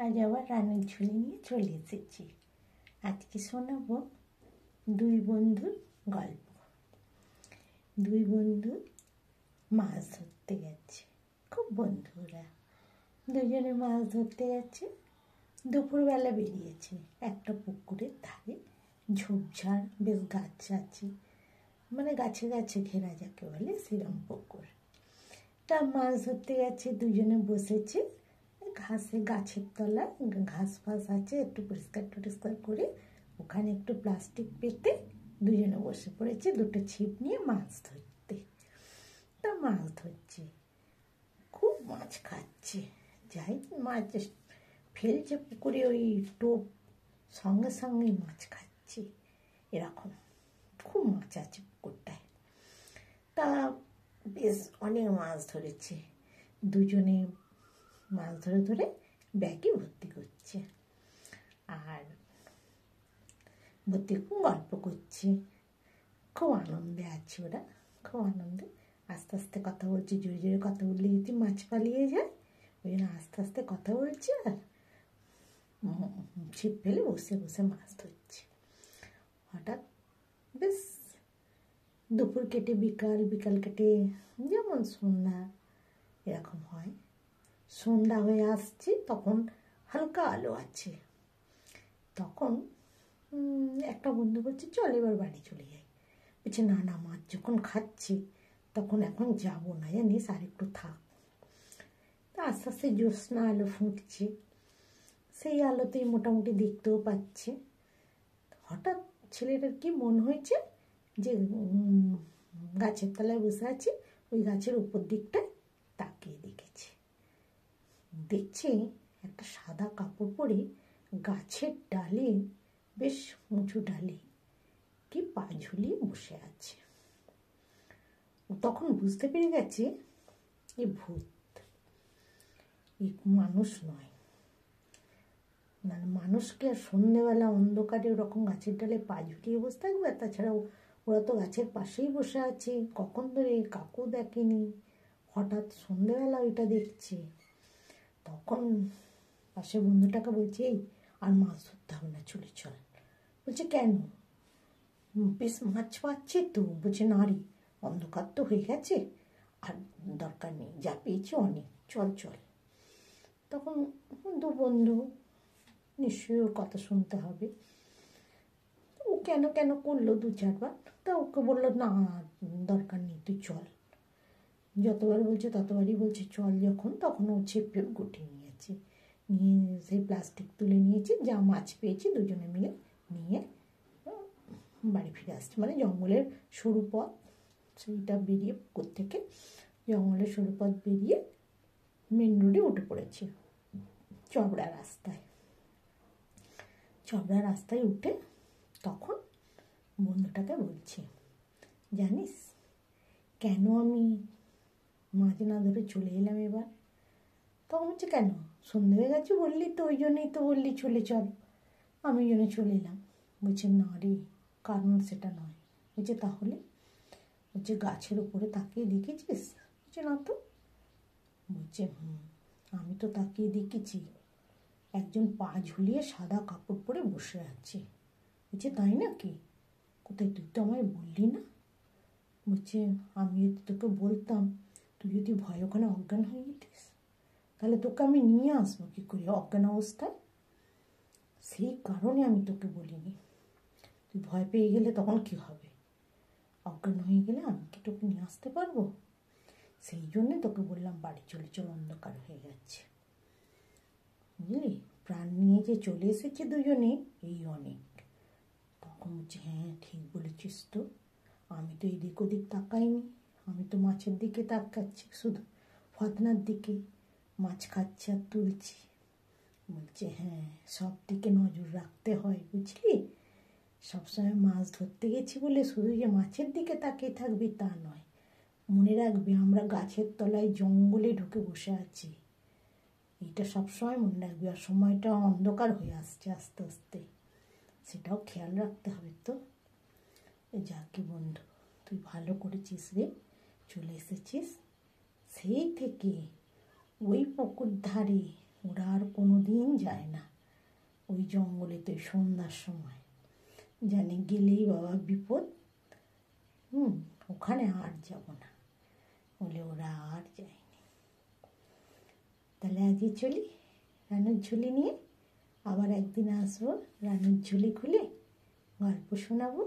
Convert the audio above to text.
আজ আবার রানের ঝুলি নিয়ে চলে এসেছি। আজকে শোনাবো দুই বন্ধুর গল্প। দুই বন্ধু মাছ ধরতে গেছে, খুব বন্ধুরা। দুজনে মাছ ধরতে গেছে, দুপুরবেলা বেরিয়েছে। একটা পুকুরের ধারে ঝোপঝাড়, বেশ গাছ আছে, মানে গাছে গাছে ঘেরা যাকে বলে সেরম পুকুর। তা মাছ ধরতে গেছে, দুজনে বসেছে ঘাসে, গাছের তলায় ঘাস ফাস আছে, একটু পরিষ্কার টরিষ্কার করে ওখানে একটু প্লাস্টিক পেতে দুজনে বসে পড়েছে দুটো ছিপ নিয়ে মাছ ধরতে। তা মাছ ধরছে, খুব মাছ খাচ্ছে, যাই মাছ ফেলছে পুকুরে, ওই টোপ সঙ্গে সঙ্গেই মাছ খাচ্ছে, এরকম খুব মাছ আছে পুকুরটায়। তা বেশ অনেক মাছ ধরেছে, দুজনে মাছ ধরে ধরে ব্যাগে ভর্তি করছে, আর ভর্তি খুব গল্প করছে, খুব আনন্দে আছে ওরা, খুব আনন্দে। আস্তে আস্তে কথা বলছে, জোরে জোরে কথা বললে যদি মাছ পালিয়ে যায়, ওই জন্য আস্তে আস্তে কথা বলছে আর ছিপ ফেলে বসে বসে মাছ ধরছে। হঠাৎ বেশ দুপুর কেটে বিকাল, বিকাল কেটে যেমন সন্ধ্যা এরকম হয়, সন্ধ্যা হয়ে আসছে, তখন হালকা আলো আছে। তখন একটা বন্ধু বলছে চল এবার বাড়ি চলে যাই। বলছে না না, মাছ যখন খাচ্ছি তখন এখন যাব না, জানিস, আর একটু থাক। তা আস্তে আস্তে জ্যোৎস্না আলো ফুটছে, সেই আলোতেই মোটামুটি দেখতেও পাচ্ছে। হঠাৎ ছেলেটার কি মন হয়েছে যে গাছের তলায় বসে আছে, ওই গাছের উপর দিকটায় তাকিয়ে দেখেছে। দেখছে একটা সাদা কাপড় পরে গাছের ডালে, বেশ উঁচু ডালে, কি পা ঝুলিয়ে বসে আছে। তখন বুঝতে পেরে গেছে এ ভূত, এ মানুষ নয়। মানে মানুষকে আর সন্ধ্যেবেলা অন্ধকারে ওরকম গাছের ডালে পা ঝুলিয়ে বসে থাকবে? তাছাড়াও ওরা তো গাছের পাশেই বসে আছে, কখন ধরে কাকু দেখেনি, হঠাৎ সন্ধ্যেবেলা ওইটা দেখছে। তখন পাশে বন্ধুটাকে বলছে এই আর মাছ ধরতে হবে না, চলে চল। বলছে কেন? বেশ মাছ পাচ্ছে তো। বলছে না রে, অন্ধকার তো হয়ে গেছে, আর দরকার নেই, যা পেয়েছি অনেক, চল চল। তখন দু বন্ধু, নিশ্চয়ই ওর কথা শুনতে হবে, ও কেন কেন করলো দু চারবার। তা ওকে বললো না দরকার নেই, তুই চল। যতবার বলছে ততবারই বলছে চল। যখন তখন ও ছিপ গুটিয়ে নিয়েছে, নিয়ে সেই প্লাস্টিক তুলে নিয়েছে, যা মাছ পেয়েছে দুজনে মিলে নিয়ে বাড়ি ফিরে আসছে। মানে জঙ্গলের সরু পথ, সেইটা বেরিয়ে পুকুর থেকে জঙ্গলের সরু পথ বেরিয়ে মেন রোডে উঠে পড়েছে, চবড়া রাস্তায়। চবড়া রাস্তায় উঠে তখন বন্ধুটাকে বলছে জানিস কেন আমি মাছ না ধরে চলে এলাম এবার? তখন হচ্ছে কেন, সন্ধে হয়ে গেছে বললি তো, ওই জন্যই তো বললি চলে চল, আমি ওই জন্য চলে এলাম। বলছে না রে, কারণ সেটা নয়। বলছে তাহলে? বলছে গাছের উপরে তাকিয়ে দেখেছিস? বলছে না তো। বলছে আমি তো তাকিয়ে দেখেছি, একজন পা ঝুলিয়ে সাদা কাপড় পরে বসে আছে। বলছে তাই নাকি? কোথায়, তুই তো আমায় বললি না। বলছে আমি যদি তোকে বলতাম, তুই যদি ভয় ওখানে অজ্ঞান হয়ে যেতিস, তাহলে তোকে আমি নিয়ে আসবো কী করে অজ্ঞান অবস্থায়? সেই কারণে আমি তোকে বলিনি। তুই ভয় পেয়ে গেলে তখন কি হবে? অজ্ঞান হয়ে গেলে আমি কি তোকে নিয়ে আসতে পারবো? সেই জন্যে তোকে বললাম বাড়ি চলে চল, অন্ধকার হয়ে যাচ্ছে। বুঝলি, প্রাণ নিয়ে যে চলে এসেছে দুজনে, এই অনেক। তখন বলছে হ্যাঁ ঠিক বলেছিস তো, আমি তো এদিক ওদিক তাকাইনি, আমি তো মাছের দিকে তাকাচ্ছি, শুধু ফাতনার দিকে, মাছ খাচ্ছে আর তুলছি। বলছে হ্যাঁ, সব দিকে নজর রাখতে হয়, বুঝলি, সবসময় মাছ ধরতে গেছি বলে শুধু যে মাছের দিকে তাকিয়ে থাকবি তা নয়, মনে রাখবি আমরা গাছের তলায় জঙ্গলে ঢুকে বসে আছি, এইটা সবসময় মনে রাখবি। আর সময়টা অন্ধকার হয়ে আসছে আস্তে আস্তে, সেটাও খেয়াল রাখতে হবে তো। যাকে বন্ধু, তুই ভালো করেছিস রে, চলে এসেছিস। সেই থেকে ওই পুকুর ধারে ওরা আর কোনো দিন যায় না ওই জঙ্গলেতে সন্ধ্যার সময়, জানে গেলেই বাবা বিপদ। ওখানে আর যাব না বলে ওরা আর যায়নি। তাহলে আজকে চলি রানুর ঝুলি নিয়ে, আবার একদিন আসবো রানুর ঝুলি খুলে গল্প শোনাবো।